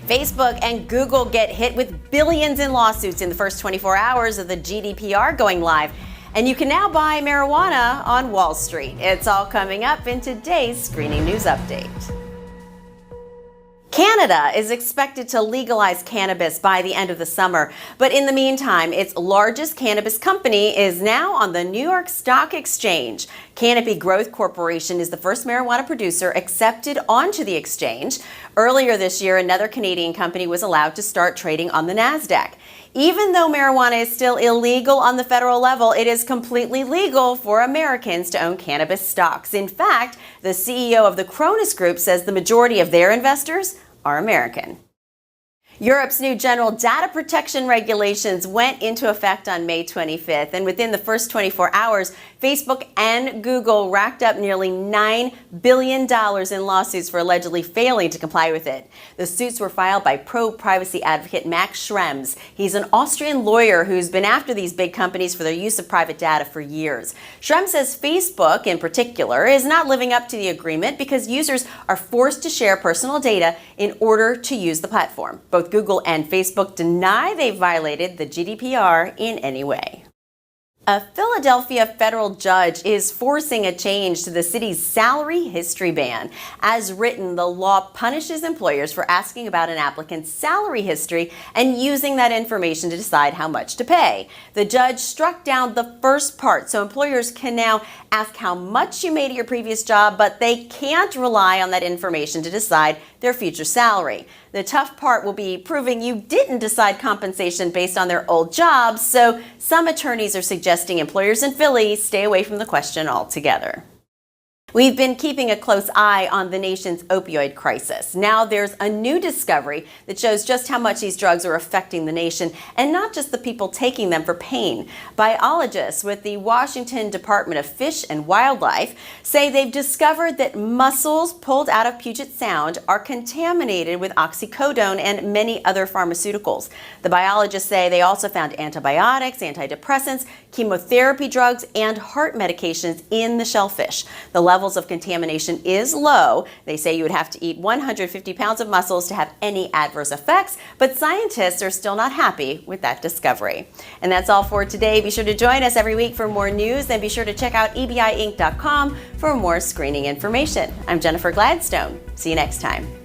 Facebook and Google get hit with billions in lawsuits in the first 24 hours of the GDPR going live. And you can now buy marijuana on Wall Street. It's all coming up in today's Screening News Update. Canada is expected to legalize cannabis by the end of the summer, but in the meantime, its largest cannabis company is now on the New York Stock Exchange. Canopy Growth Corporation is the first marijuana producer accepted onto the exchange. Earlier this year, another Canadian company was allowed to start trading on the NASDAQ. Even though marijuana is still illegal on the federal level, it is completely legal for Americans to own cannabis stocks. In fact, the CEO of the Cronus Group says the majority of their investors are American. Europe's new general data protection regulations went into effect on May 25th, and within the first 24 hours, Facebook and Google racked up nearly $9 billion in lawsuits for allegedly failing to comply with it. The suits were filed by pro-privacy advocate Max Schrems. He's an Austrian lawyer who's been after these big companies for their use of private data for years. Schrems says Facebook, in particular, is not living up to the agreement because users are forced to share personal data in order to use the platform. Both Google and Facebook deny they violated the GDPR in any way. A Philadelphia federal judge is forcing a change to the city's salary history ban. As written, the law punishes employers for asking about an applicant's salary history and using that information to decide how much to pay. The judge struck down the first part, so employers can now ask how much you made at your previous job, but they can't rely on that information to decide their future salary. The tough part will be proving you didn't decide compensation based on their old jobs, so some attorneys are suggesting employers in Philly stay away from the question altogether. We've been keeping a close eye on the nation's opioid crisis. Now there's a new discovery that shows just how much these drugs are affecting the nation, and not just the people taking them for pain. Biologists with the Washington Department of Fish and Wildlife say they've discovered that mussels pulled out of Puget Sound are contaminated with oxycodone and many other pharmaceuticals. The biologists say they also found antibiotics, antidepressants, chemotherapy drugs, and heart medications in the shellfish. The levels of contamination is low. They say you would have to eat 150 pounds of mussels to have any adverse effects, but scientists are still not happy with that discovery. And that's all for today. Be sure to join us every week for more news, and be sure to check out ebiinc.com for more screening information. I'm Jennifer Gladstone. See you next time.